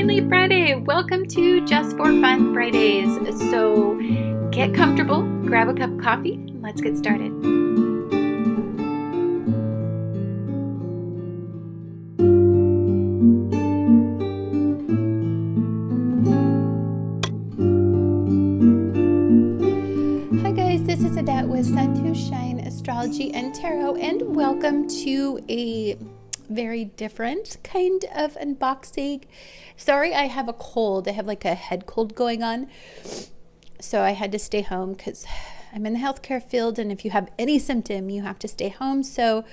finally Friday. Welcome to Just for Fun Fridays. So get comfortable, grab a cup of coffee, and let's get started. Hi guys, this is Annette with Sun to Shine Astrology and Tarot, and welcome to a very different kind of unboxing. Sorry, I have a cold. I have like a head cold going on. So I had to stay home because I'm in the healthcare field, and if you have any symptom, you have to stay home. So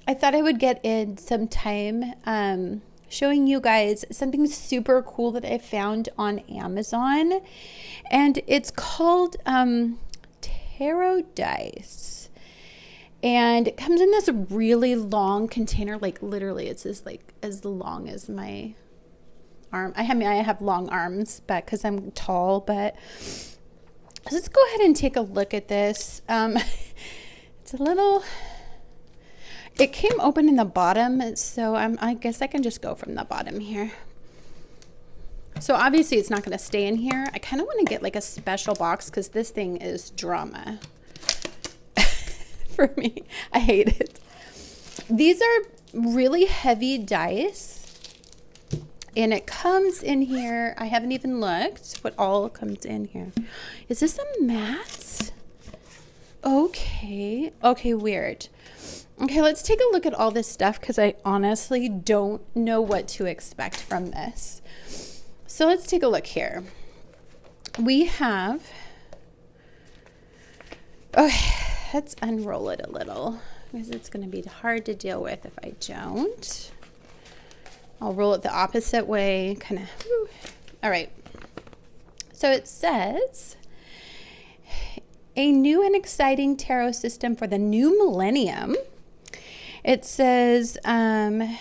I thought I would get in some time showing you guys something super cool that I found on Amazon. And it's called tarot dice. And it comes in this really long container, like literally it's just like as long as my arm. I have long arms, but because I'm tall, but let's go ahead and take a look at this. It's a little, it came open in the bottom, so I guess I can just go from the bottom here. So obviously it's not going to stay in here. I kind of want to get like a special box because this thing is drama. For me, I hate it. These are really heavy dice, and it comes in here. I haven't even looked what all comes in here. Is this a mat? Okay, weird. Okay, let's take a look at all this stuff because I honestly don't know what to expect from this. So let's take a look here. We have, okay, let's unroll it a little because it's going to be hard to deal with if I don't. I'll roll it the opposite way, kind of. All right. So it says, a new and exciting tarot system for the new millennium. It says Tarotocy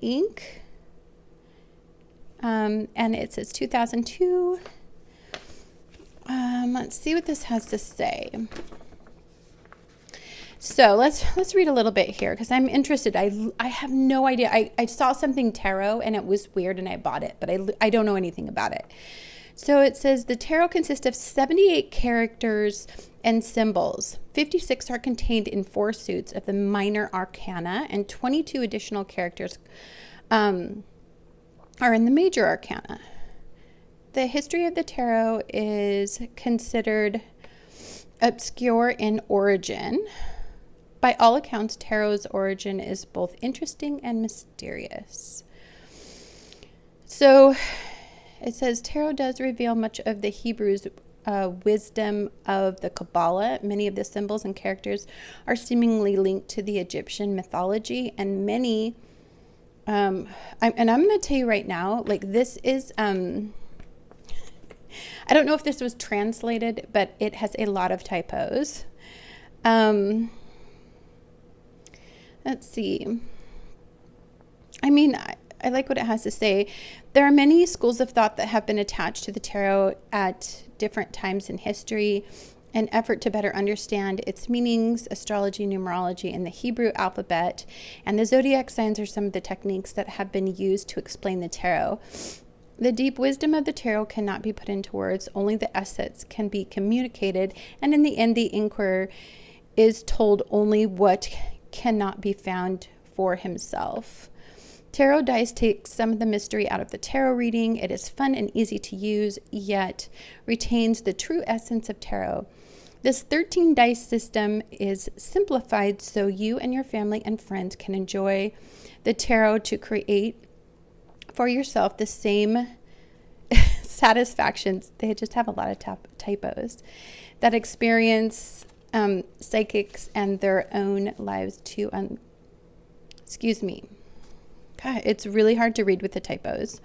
INC. And it says 2002. Let's see what this has to say. So let's read a little bit here because I'm interested. I have no idea. I saw something tarot and it was weird and I bought it, but I don't know anything about it. So it says the tarot consists of 78 characters and symbols. 56 are contained in 4 suits of the minor arcana, and 22 additional characters are in the major arcana. The history of the tarot is considered obscure in origin. By all accounts, tarot's origin is both interesting and mysterious. So it says tarot does reveal much of the Hebrews' wisdom of the Kabbalah. Many of the symbols and characters are seemingly linked to the Egyptian mythology, and many I'm going to tell you right now, like this is, I don't know if this was translated, but it has a lot of typos. Let's see. I mean, I like what it has to say. There are many schools of thought that have been attached to the tarot at different times in history. An effort to better understand its meanings, astrology, numerology, and the Hebrew alphabet, and the zodiac signs are some of the techniques that have been used to explain the tarot. The deep wisdom of the tarot cannot be put into words, only the essence can be communicated, and in the end, the inquirer is told only what cannot be found for himself. Tarot dice takes some of the mystery out of the tarot reading. It is fun and easy to use, yet retains the true essence of tarot. This 13 dice system is simplified so you and your family and friends can enjoy the tarot to create for yourself the same satisfactions. They just have a lot of typos that experience psychics and their own lives to, excuse me. God, it's really hard to read with the typos.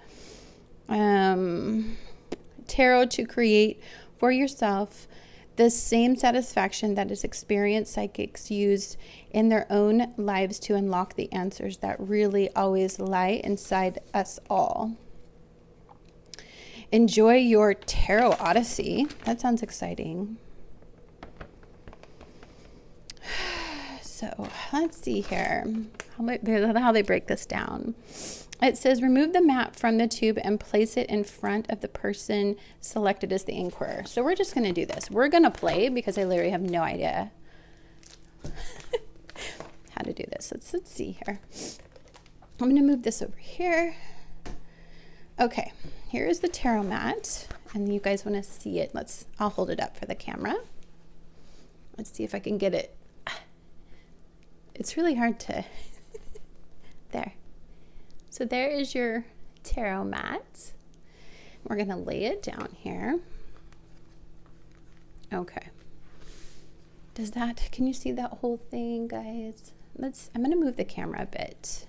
Tarot to create for yourself the same satisfaction that is experienced psychics use in their own lives to unlock the answers that really always lie inside us all. Enjoy your tarot odyssey. That sounds exciting. So let's see here. how they break this down. It says, remove the mat from the tube and place it in front of the person selected as the inquirer. So we're just going to do this. We're going to play because I literally have no idea how to do this. Let's see here. I'm going to move this over here. Okay, here is the tarot mat. And you guys want to see it. I'll hold it up for the camera. Let's see if I can get it. It's really hard to, there. So there is your tarot mat. We're going to lay it down here. Okay. Can you see that whole thing, guys? I'm going to move the camera a bit.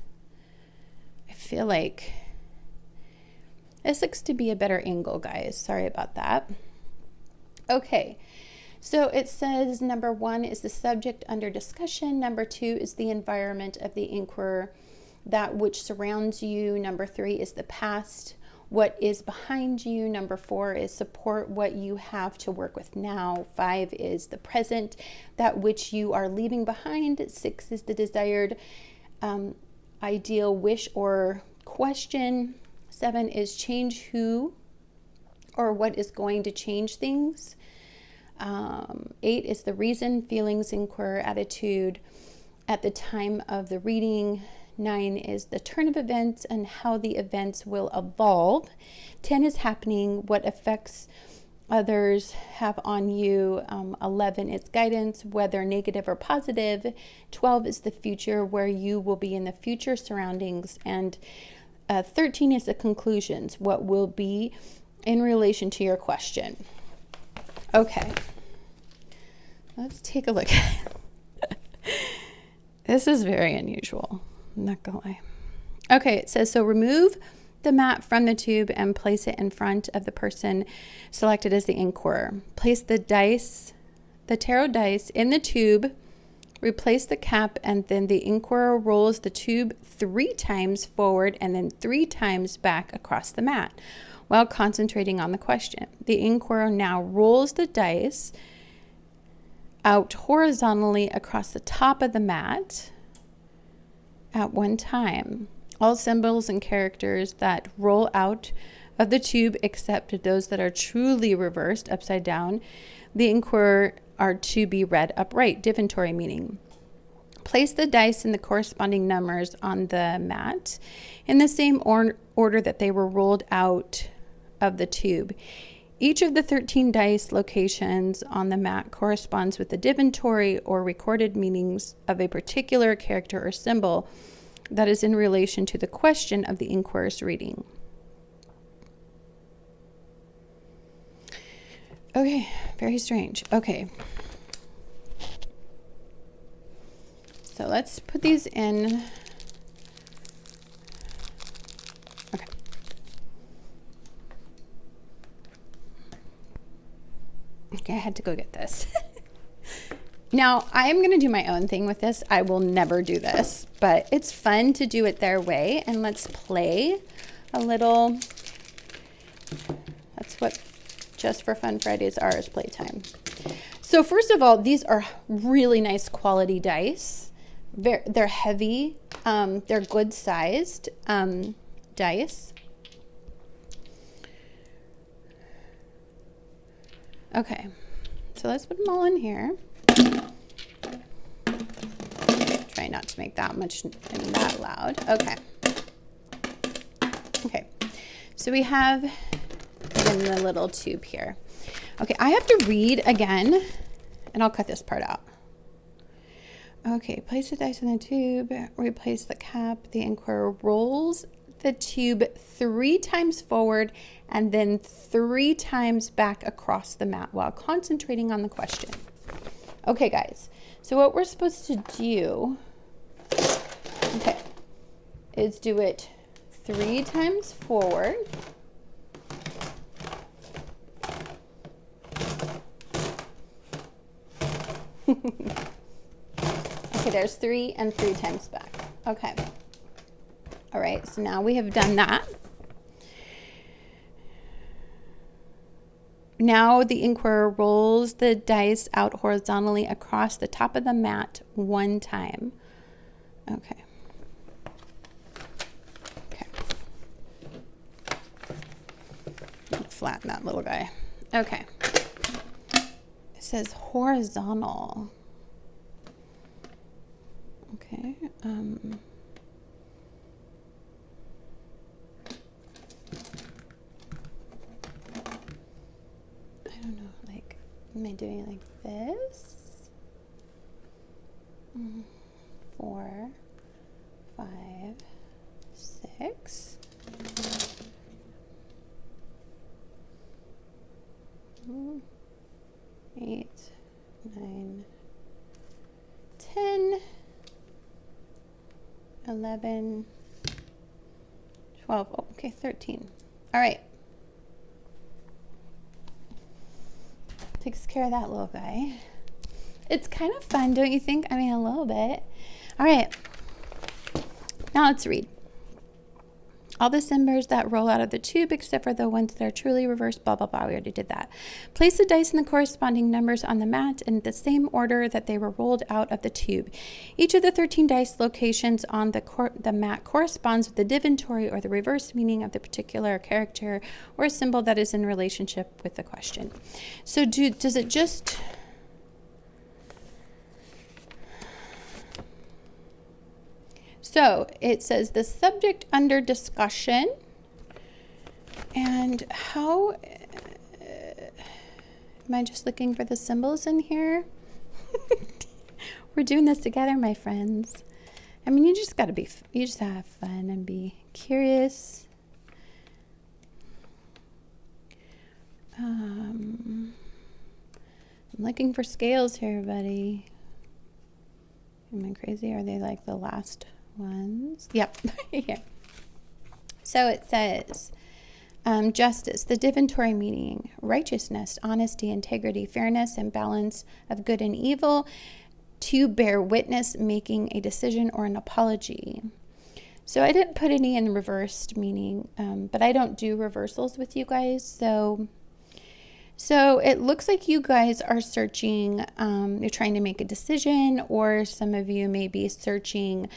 I feel like this looks to be a better angle, guys. Sorry about that. Okay. So it says number 1 is the subject under discussion. Number 2 is the environment of the inquirer, that which surrounds you. Number 3 is the past, what is behind you. Number 4 is support, what you have to work with now. 5 is the present, that which you are leaving behind. 6 is the desired ideal wish or question. 7 is change who or what is going to change things. 8 is the reason, feelings, inquirer, attitude at the time of the reading. 9 is the turn of events and how the events will evolve. 10 is happening, what effects others have on you. 11 is guidance, whether negative or positive. 12 is the future, where you will be in the future surroundings. And 13 is the conclusions, what will be in relation to your question. Okay, let's take a look. This is very unusual, I'm not gonna lie. Okay, it says, so remove the mat from the tube and place it in front of the person selected as the inquirer. Place the tarot dice in the tube, replace the cap, and then the inquirer rolls the tube 3 times forward and then 3 times back across the mat while concentrating on the question. The inquirer now rolls the dice out horizontally across the top of the mat at one time. All symbols and characters that roll out of the tube, except those that are truly reversed upside down, the inquirer, are to be read upright, divinatory meaning. Place the dice in the corresponding numbers on the mat in the same order that they were rolled out of the tube. Each of the 13 dice locations on the mat corresponds with the divinatory or recorded meanings of a particular character or symbol that is in relation to the question of the inquirer's reading. Okay, very strange. Okay. So let's put these in. Okay. Okay, I had to go get this. Now, I'm going to do my own thing with this. I will never do this, but it's fun to do it their way. And let's play a little. That's what Just for Fun Fridays are, is playtime. So first of all, these are really nice quality dice. They're heavy. They're good sized dice. Okay, so let's put them all in here. Try not to make that much and that loud. Okay. Okay, so we have in the little tube here. Okay, I have to read again, and I'll cut this part out. Okay, place the dice in the tube, replace the cap. The inquirer rolls the tube 3 times forward and then 3 times back across the mat while concentrating on the question. Okay, guys, so what we're supposed to do, okay, is do it 3 times forward. Okay, there's 3 and 3 times back. Okay. All right, so now we have done that. Now the inquirer rolls the dice out horizontally across the top of the mat 1 time. Okay. flatten that little guy. Okay. It says horizontal. Okay. I don't know, like, am I doing like this? 4, 5, 6. 8, 9, 10, 11, 12. Oh, okay, 13. All right. Takes care of that little guy. It's kind of fun, don't you think? I mean, a little bit. All right. Now let's read. All the symbols that roll out of the tube, except for the ones that are truly reversed, blah, blah, blah. We already did that. Place the dice in the corresponding numbers on the mat in the same order that they were rolled out of the tube. Each of the 13 dice locations on the mat corresponds with the divinatory or the reverse meaning of the particular character or symbol that is in relationship with the question. So does it just... So it says the subject under discussion, and how, am I just looking for the symbols in here? We're doing this together, my friends. I mean, you just have fun and be curious. I'm looking for scales here, buddy. Am I crazy? Are they like the last ones? Yep. Here. So it says justice, the divinatory meaning, righteousness, honesty, integrity, fairness, and balance of good and evil, to bear witness, making a decision or an apology. So I didn't put any in reversed meaning, but I don't do reversals with you guys. So it looks like you guys are searching, you're trying to make a decision, or some of you may be searching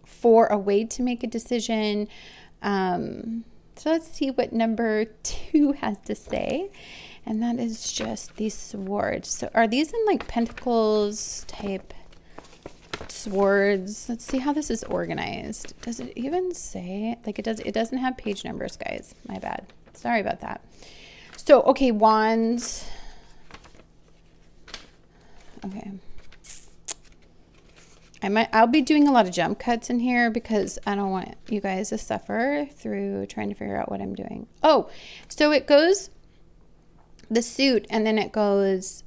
for a way to make a decision. So let's see what number 2 has to say. And that is just these swords. So are these in like pentacles type swords? Let's see how this is organized. Does it even say, like, it doesn't have page numbers, guys. My bad. Sorry about that. So, okay, wands. Okay. I'll be doing a lot of jump cuts in here because I don't want you guys to suffer through trying to figure out what I'm doing. Oh, so it goes the suit, and then it goes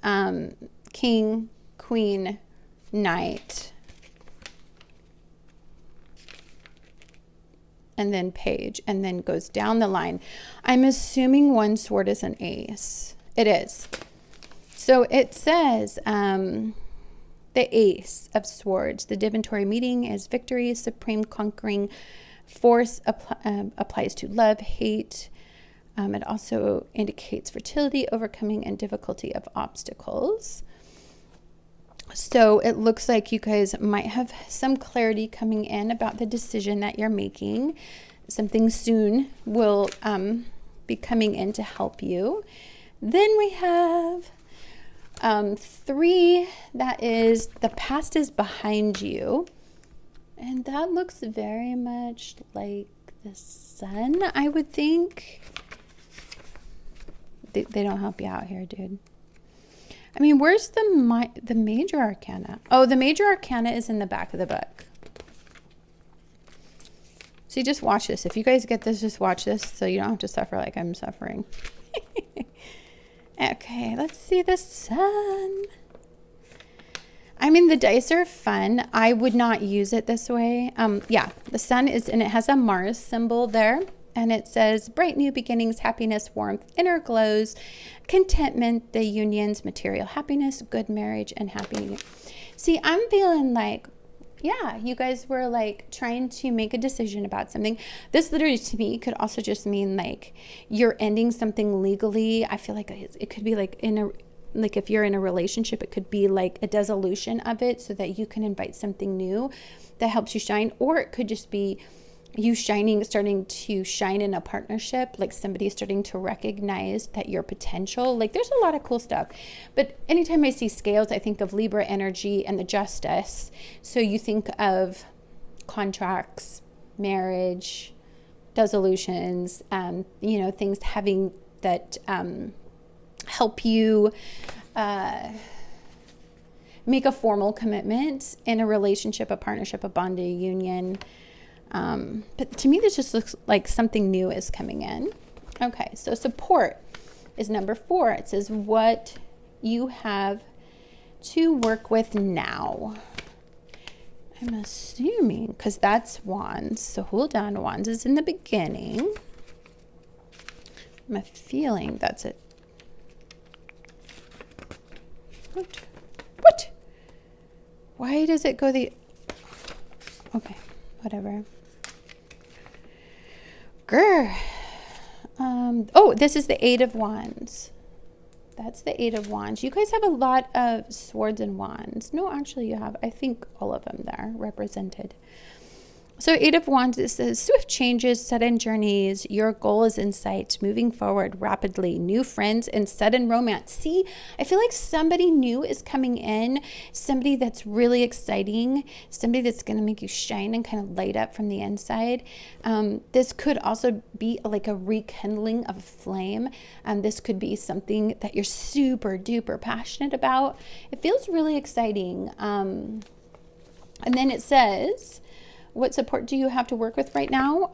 king, queen, knight, and then page, and then goes down the line. I'm assuming one sword is an ace. It is. So it says the Ace of Swords. The divinatory meaning is victory, supreme conquering force, applies to love, hate. It also indicates fertility, overcoming, and difficulty of obstacles. So it looks like you guys might have some clarity coming in about the decision that you're making. Something soon will be coming in to help you. Then we have 3, that is the past is behind you. And that looks very much like the sun, I would think. They don't help you out here, dude. I mean, where's the major arcana? Oh, the major arcana is in the back of the book. So you just watch this. If you guys get this, just watch this so you don't have to suffer like I'm suffering. Okay, let's see the sun. I mean, the dice are fun. I would not use it this way. Yeah, the sun is, and it has a Mars symbol there. And it says bright new beginnings, happiness, warmth, inner glows, contentment, the unions, material happiness, good marriage, and happy. See, I'm feeling like, yeah, you guys were like trying to make a decision about something. This literally to me could also just mean like you're ending something legally. I feel like it could be like like if you're in a relationship, it could be like a dissolution of it so that you can invite something new that helps you shine. Or it could just be you starting to shine in a partnership, like somebody starting to recognize that your potential, like there's a lot of cool stuff. But anytime I see scales, I think of Libra energy and the justice. So you think of contracts, marriage, dissolutions, things having that help you make a formal commitment in a relationship, a partnership, a bond, a union. But to me, this just looks like something new is coming in. Okay, so support is number 4. It says what you have to work with now. I'm assuming, because that's Wands. So hold on, Wands is in the beginning. I'm a feeling that's it. What? Why does it go the... Okay, whatever. Grr. Oh, this is the 8 of Wands. That's the 8 of Wands. You guys have a lot of swords and wands. No, actually you have, I think, all of them there represented. So 8 of Wands, it says swift changes, sudden journeys. Your goal is in sight, moving forward rapidly. New friends and sudden romance. See, I feel like somebody new is coming in. Somebody that's really exciting. Somebody that's going to make you shine and kind of light up from the inside. This could also be like a rekindling of a flame. This could be something that you're super duper passionate about. It feels really exciting. And then it says... what support do you have to work with right now?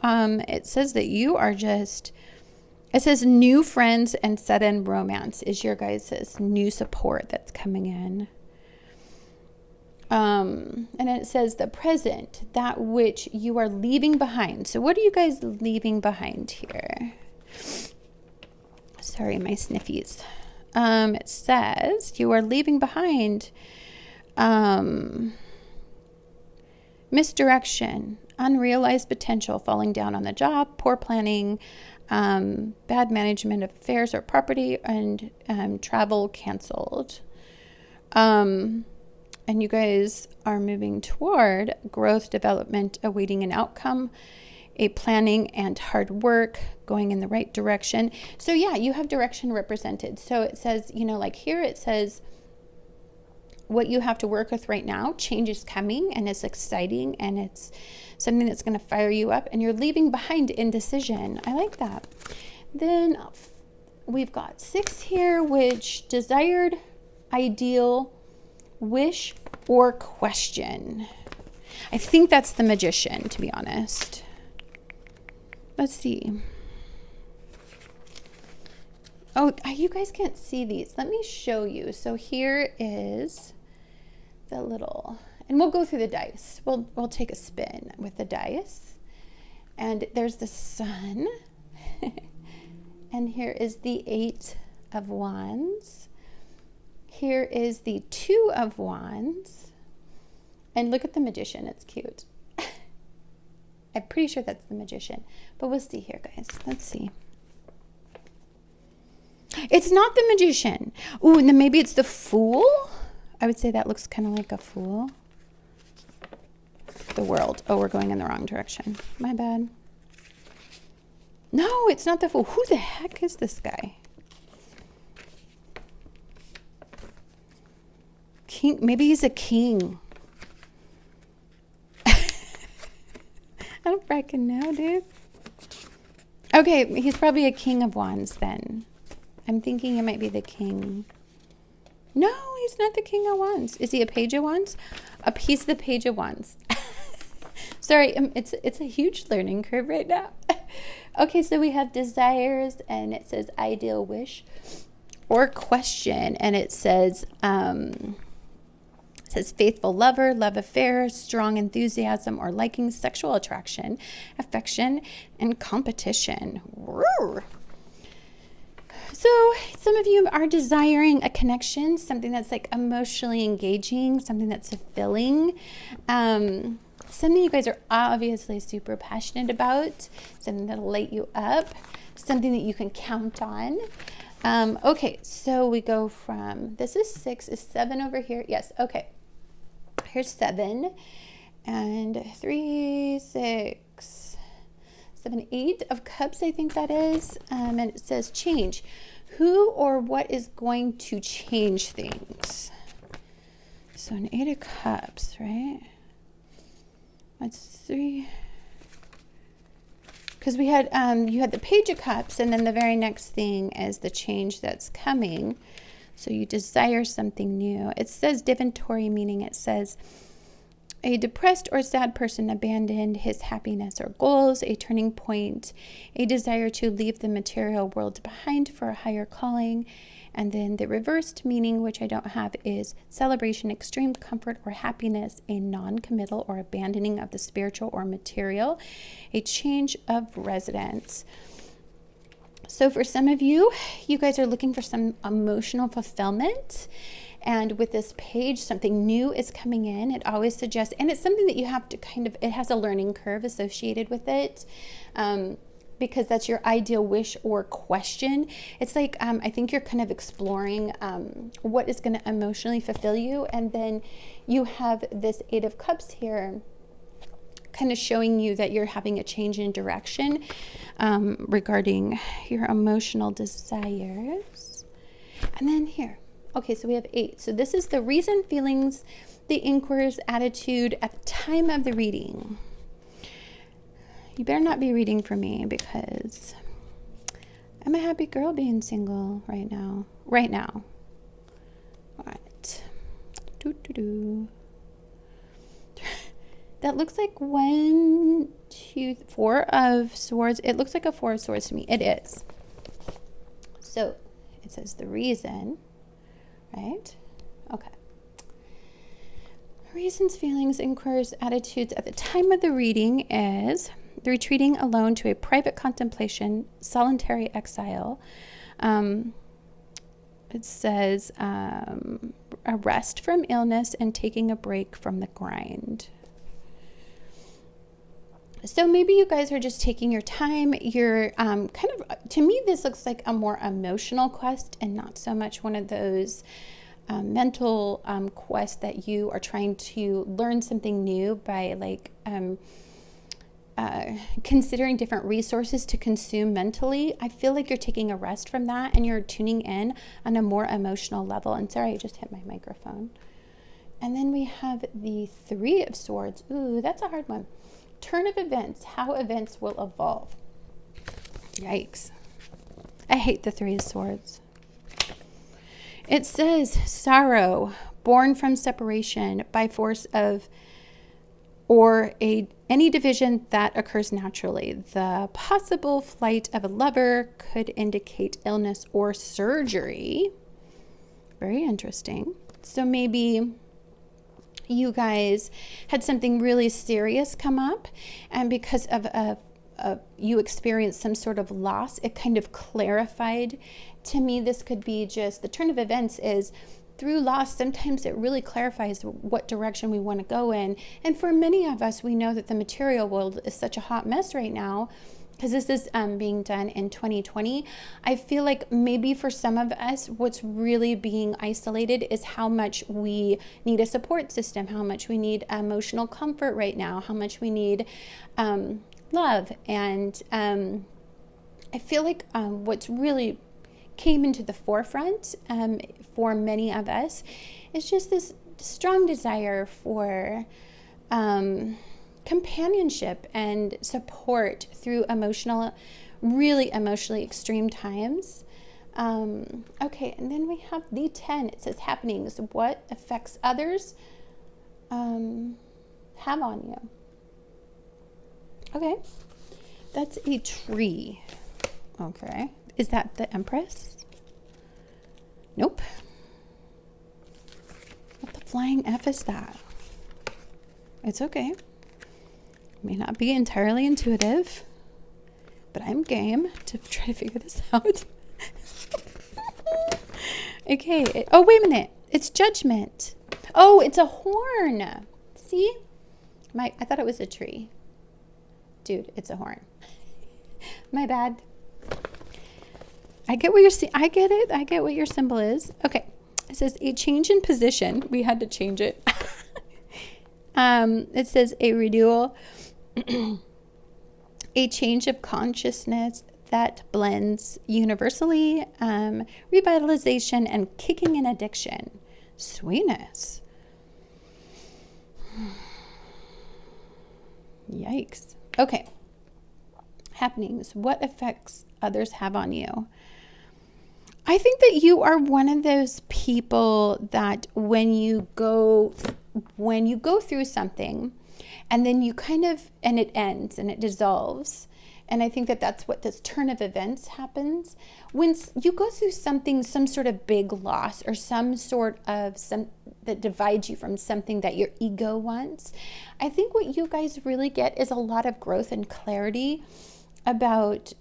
It says that you are just, it says new friends and sudden romance is your guys' new support that's coming in. And it says the present, that which you are leaving behind. So what are you guys leaving behind here? Sorry, my sniffies. It says you are leaving behind, misdirection, unrealized potential, falling down on the job, poor planning, bad management of affairs or property, and travel canceled. And you guys are moving toward growth, development, awaiting an outcome, a planning and hard work, going in the right direction. So yeah, you have direction represented. So it says, like here it says, what you have to work with right now, change is coming and it's exciting and it's something that's going to fire you up, and you're leaving behind indecision. I like that. Then we've got 6 here, which desired, ideal, wish, or question. I think that's the Magician, to be honest. Let's see. Oh, you guys can't see these. Let me show you. So here is the little, and we'll go through the dice. We'll take a spin with the dice. And there's the Sun. And here is the 8 of Wands. Here is the 2 of Wands. And look at the Magician. It's cute. I'm pretty sure that's the Magician. But we'll see here, guys. Let's see. It's not the Magician. Ooh, and then maybe it's the Fool. I would say that looks kind of like a Fool. The World. Oh, we're going in the wrong direction. My bad. No, it's not the Fool. Who the heck is this guy? King. Maybe he's a king. I don't freaking know, dude. Okay, he's probably a King of Wands then. I'm thinking he might be the king. No, he's not the King of Wands. Is he a Page of Wands? He's the Page of Wands. Sorry, it's a huge learning curve right now. Okay, so we have desires, and it says ideal, wish, or question, and it says faithful lover, love affair, strong enthusiasm or liking, sexual attraction, affection, and competition. Roar. So some of you are desiring a connection, something that's like emotionally engaging, something that's fulfilling, something you guys are obviously super passionate about, something that'll light you up, something that you can count on. Okay, so we go from, this is 6, is 7 over here? Yes, okay. Here's 7, and 3, 6, So an 8 of Cups, I think that is. And it says change. Who or what is going to change things? So an 8 of Cups, right? That's 3. Because we had, you had the Page of Cups, and then the very next thing is the change that's coming. So you desire something new. It says divinatory, meaning it says a depressed or sad person abandoned his happiness or goals, a turning point, a desire to leave the material world behind for a higher calling. And then the reversed meaning, which I don't have, is celebration, extreme comfort or happiness, a non-committal or abandoning of the spiritual or material, a change of residence. So for some of you, you guys are looking for some emotional fulfillment. And with this page, something new is coming in. It always suggests, and it's something that you have to kind of, it has a learning curve associated with it. Because that's your ideal wish or question. It's like, I think you're kind of exploring what is going to emotionally fulfill you. And then you have this 8 of Cups here kind of showing you that you're having a change in direction regarding your emotional desires. And then here, okay, so we have 8. So this is the reason, feelings, the inquirer's attitude at the time of the reading. You better not be reading for me because I'm a happy girl being single right now. Right now. All right. That looks like 1, 2, 4 of Swords. It looks like a 4 of Swords to me. It is. So it says the reason, right? Okay. Reasons, feelings, inquirers, attitudes at the time of the reading is retreating alone to a private contemplation, solitary exile. It says a rest from illness and taking a break from the grind. So maybe you guys are just taking your time. You're kind of, to me, this looks like a more emotional quest and not so much one of those mental quest that you are trying to learn something new by like considering different resources to consume mentally. I feel like you're taking a rest from that and you're tuning in on a more emotional level. And sorry, I just hit my microphone. And then we have the 3 of Swords. Ooh, that's a hard one. Turn of events, how events will evolve. Yikes. I hate the 3 of Swords. It says sorrow, born from separation by force of or any division that occurs naturally. The possible flight of a lover could indicate illness or surgery. Very interesting. So maybe you guys had something really serious come up, and because of you experienced some sort of loss, it kind of clarified. To me, this could be just the turn of events is through loss. Sometimes it really clarifies what direction we want to go in. And for many of us, we know that the material world is such a hot mess right now because this is being done in 2020. I feel like maybe for some of us, what's really being isolated is how much we need a support system, how much we need emotional comfort right now, how much we need love. And I feel like what's really came into the forefront for many of us is just this strong desire for companionship and support through really emotionally extreme times. Okay, and then we have the 10. It says happenings. What affects others have on you. Okay, that's a tree. Okay. Is that the Empress? Nope. What the flying F is that? It's okay. May not be entirely intuitive, but I'm game to try to figure this out. Okay. Oh, wait a minute. It's Judgment. Oh, it's a horn. See? I thought it was a tree. Dude, it's a horn. My bad. I get what you're saying. I get it. I get what your symbol is. Okay. It says a change in position. We had to change it. It says a renewal, a change of consciousness that blends universally, revitalization, and kicking in addiction. Sweetness. Yikes. Okay. Happenings. What effects others have on you? I think that you are one of those people that when you go through something and then you and it ends and it dissolves. And I think that that's what this turn of events happens. When you go through something, some sort of big loss or some that divides you from something that your ego wants, I think what you guys really get is a lot of growth and clarity about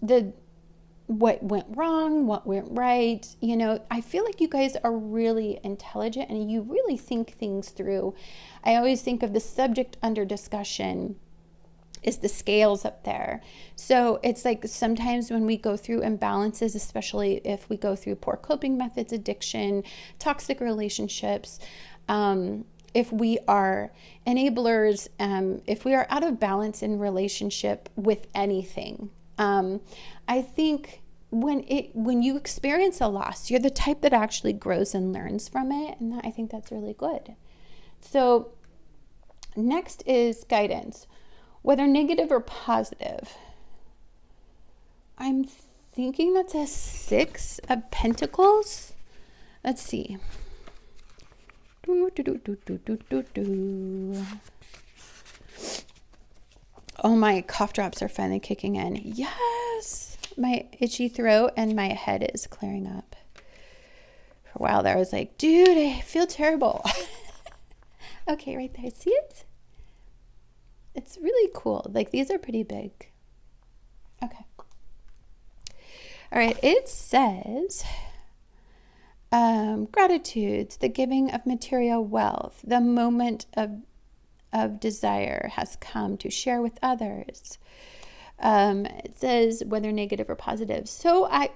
what went wrong, what went right. I feel like you guys are really intelligent and you really think things through. I always think of the subject under discussion is the scales up there. So it's like sometimes when we go through imbalances, especially if we go through poor coping methods, addiction, toxic relationships, if we are enablers, if we are out of balance in relationship with anything, I think when you experience a loss, you're the type that actually grows and learns from it. And I think that's really good. So next is guidance, whether negative or positive. I'm thinking that's a 6 of Pentacles. Let's see. Oh, my cough drops are finally kicking in. Yes. My itchy throat and my head is clearing up. For a while there, I was like, dude, I feel terrible. Okay, right there. See it? It's really cool. Like, these are pretty big. Okay. All right. It says, gratitudes, the giving of material wealth, the moment of desire has come to share with others. It says whether negative or positive. So I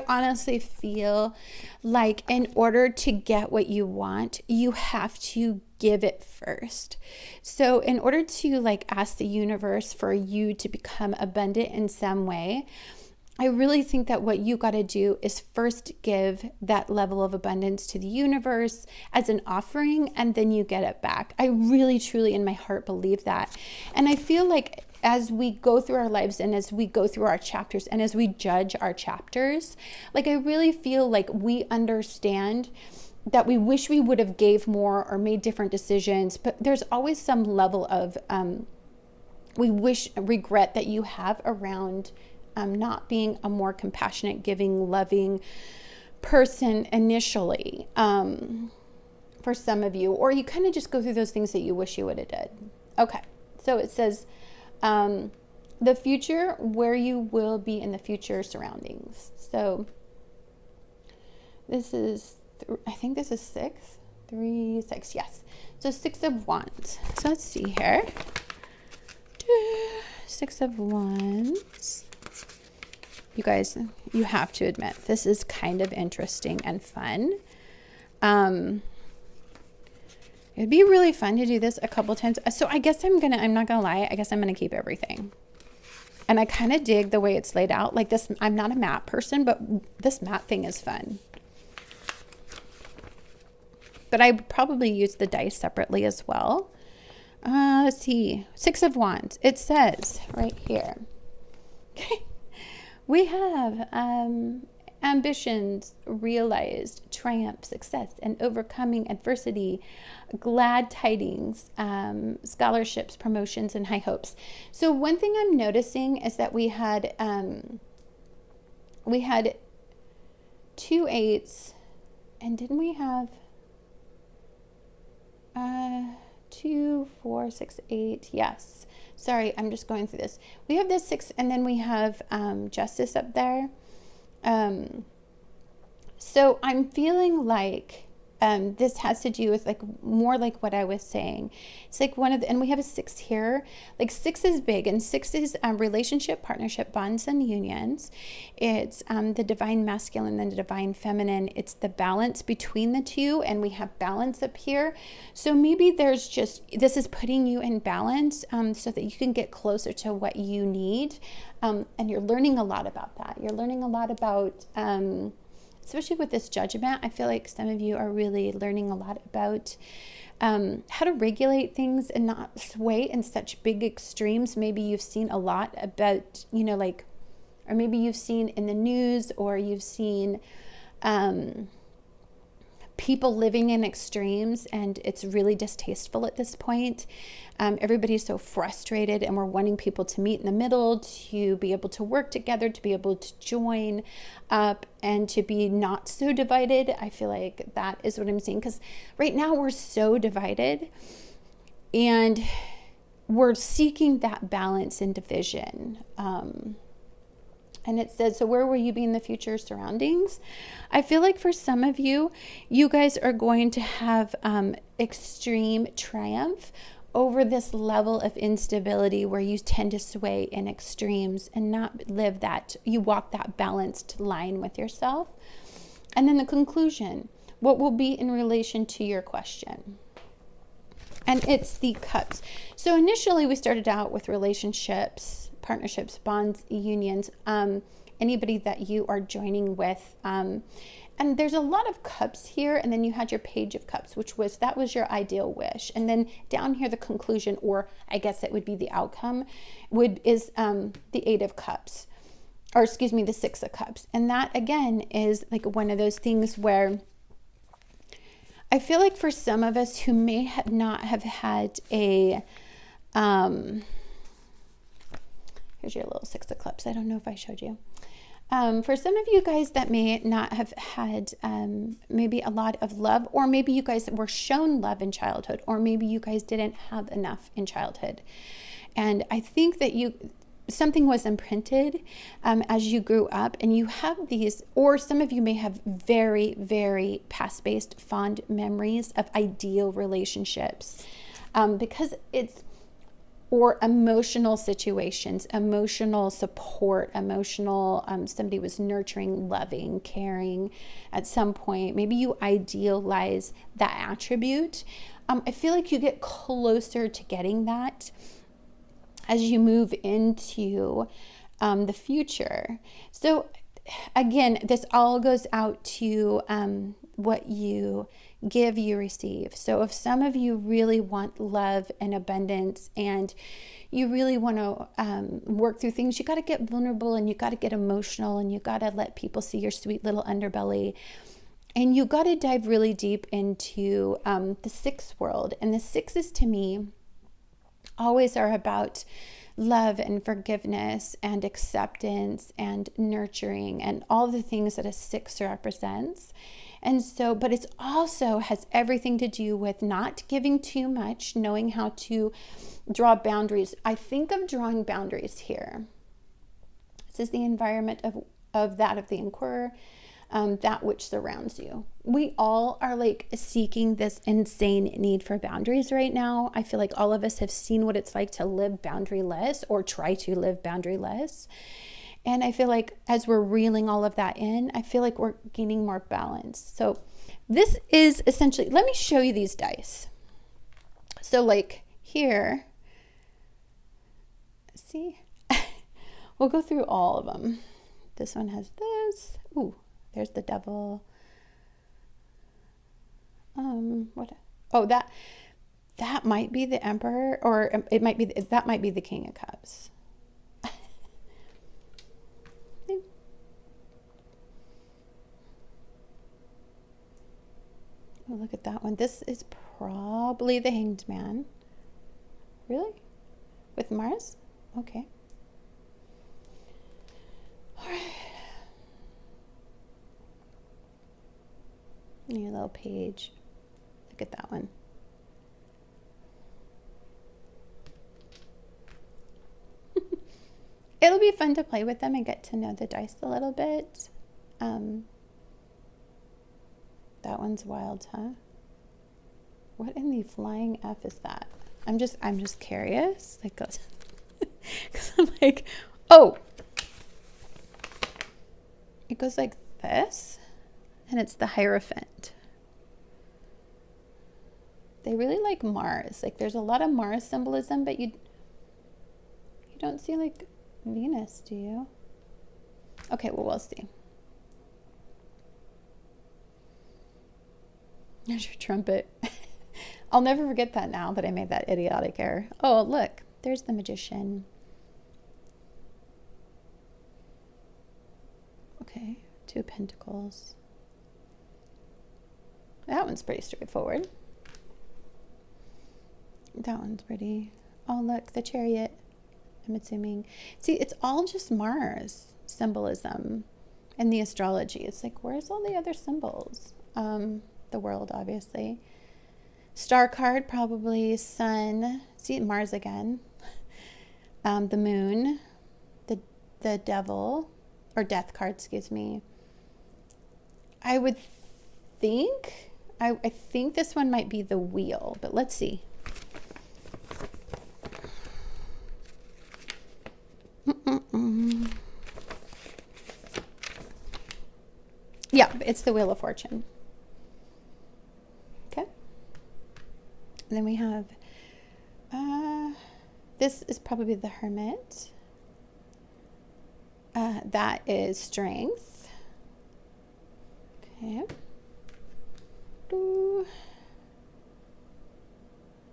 honestly feel like in order to get what you want, you have to give it first. So in order to ask the universe for you to become abundant in some way, I really think that what you got to do is first give that level of abundance to the universe as an offering, and then you get it back. I really, truly in my heart believe that. And I feel like as we go through our lives and as we go through our chapters and as we judge our chapters, I really feel like we understand that we wish we would have gave more or made different decisions, but there's always some level of regret that you have around not being a more compassionate, giving, loving person initially, for some of you, or you kind of just go through those things that you wish you would have did. Okay, so it says the future, where you will be in the future surroundings. So this is, I think this is 6, 3, 6, yes. So 6 of Wands. So let's see here. 6 of Wands. You guys, you have to admit, this is kind of interesting and fun. It'd be really fun to do this a couple times. So I guess I'm not gonna lie, I guess I'm gonna keep everything. And I kind of dig the way it's laid out. Like this, I'm not a map person, but this map thing is fun. But I probably use the dice separately as well. Let's see, 6 of Wands. It says right here, okay. We have ambitions realized, triumph, success, and overcoming adversity, glad tidings, scholarships, promotions, and high hopes. So one thing I'm noticing is that we had 2 8s, and didn't we have 2, 4, 6, 8? Yes. Sorry, I'm just going through this. We have this 6, and then we have Justice up there. So I'm feeling like this has to do with like more like what I was saying. It's like and we have a 6 here. Like 6 is big, and 6 is relationship, partnership, bonds, and unions. It's the divine masculine and the divine feminine. It's the balance between the two, and we have balance up here. So maybe there's just, this is putting you in balance so that you can get closer to what you need. And you're learning a lot about that. You're learning a lot about especially with this judgment. I feel like some of you are really learning a lot about how to regulate things and not sway in such big extremes. Maybe you've seen a lot about, like, or maybe you've seen in the news, or you've seen people living in extremes, and it's really distasteful at this point. Everybody's so frustrated, and we're wanting people to meet in the middle, to be able to work together, to be able to join up, and to be not so divided. I feel like that is what I'm seeing, because right now we're so divided, and we're seeking that balance and division. And it says, so where will you be in the future surroundings? I feel like for some of you, you guys are going to have extreme triumph over this level of instability where you tend to sway in extremes and not live that, you walk that balanced line with yourself. And then the conclusion, what will be in relation to your question? And it's the cups. So initially we started out with relationships, partnerships, bonds, unions, anybody that you are joining with. And there's a lot of cups here. And then you had your page of cups, that was your ideal wish. And then down here, the conclusion, or I guess it would be the outcome, is the 8 of cups, or excuse me, the 6 of cups. And that again is like one of those things where I feel like for some of us who may not have had a, here's your little 6 of cups. I don't know if I showed you. For some of you guys that may not have had maybe a lot of love, or maybe you guys were shown love in childhood, or maybe you guys didn't have enough in childhood. And I think that something was imprinted as you grew up, and you have these, or some of you may have very, very past-based fond memories of ideal relationships because or emotional situations, emotional support, somebody was nurturing, loving, caring at some point. Maybe you idealize that attribute. I feel like you get closer to getting that as you move into the future. So again, this all goes out to what you give, you receive. So if some of you really want love and abundance, and you really want to work through things, you got to get vulnerable, and you got to get emotional, and you got to let people see your sweet little underbelly. And you got to dive really deep into the 6 world. And the 6s to me always are about love and forgiveness and acceptance and nurturing and all the things that a 6 represents. And so, but it's also has everything to do with not giving too much, knowing how to draw boundaries. I think of drawing boundaries here. This is the environment of the inquirer, that which surrounds you. We all are like seeking this insane need for boundaries right now. I feel like all of us have seen what it's like to live boundaryless, or try to live boundaryless. And I feel like as we're reeling all of that in, I feel like we're gaining more balance. So this is essentially, let me show you these dice. So like here, see, we'll go through all of them. This one has this. Ooh, there's the devil. What? Oh, that might be the Emperor, or that might be the King of Cups. Oh, look at that one. This is probably the Hanged Man. Really? With Mars? Okay. All right. Your little page. Look at that one. It'll be fun to play with them and get to know the dice a little bit. That one's wild, huh? What in the flying F is that? I'm just curious. Like, because I'm like, oh, it goes like this, and it's the Hierophant. They really like Mars. Like, there's a lot of Mars symbolism, but you don't see like Venus, do you? Okay, well, we'll see. There's your trumpet. I'll never forget that now that I made that idiotic error. Oh, look, there's the Magician. Okay, 2 of Pentacles. That one's pretty straightforward. That one's pretty. Oh, look, the Chariot, I'm assuming. See, it's all just Mars symbolism in the astrology. It's like, where's all the other symbols? The world, obviously. Star card, probably Sun. See, Mars again. The Moon. The Devil. Or Death card, excuse me. I would think... I think this one might be the Wheel. But let's see. Yeah, it's the Wheel of Fortune. Okay. And then we have, this is probably the Hermit. That is Strength. Okay. Ooh.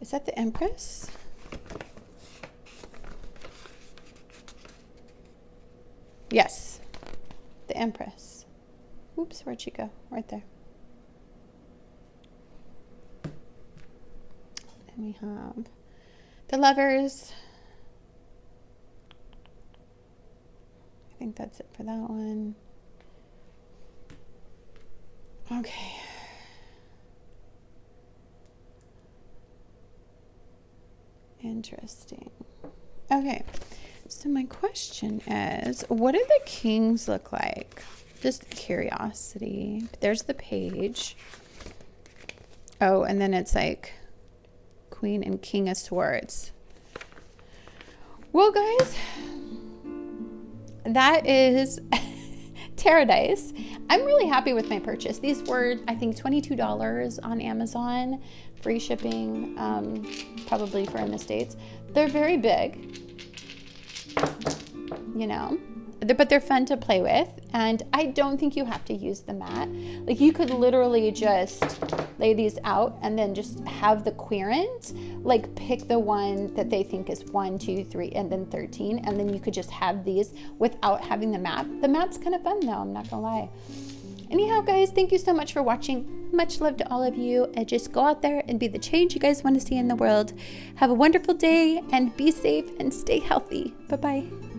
Is that the Empress? Yes, the Empress. Oops, where'd she go? Right there. And we have the Lovers. I think that's it for that one. Okay. Interesting. Okay. So my question is, what do the Kings look like? Just curiosity. There's the Page. Oh, and then it's like Queen and King of Swords. Well, guys, that is tarot dice. I'm really happy with my purchase. These were, I think, $22 on Amazon. Free shipping, probably for in the States. They're very big. You know, but they're fun to play with, and I don't think you have to use the mat. Like, you could literally just lay these out and then just have the querent, like, pick the one that they think is 1, 2, 3, and then 13, and then you could just have these without having the mat. The mat's kind of fun though, I'm not gonna lie. Anyhow, guys, thank you so much for watching. Much love to all of you, and just go out there and be the change you guys want to see in the world. Have a wonderful day, and be safe and stay healthy. Bye-bye.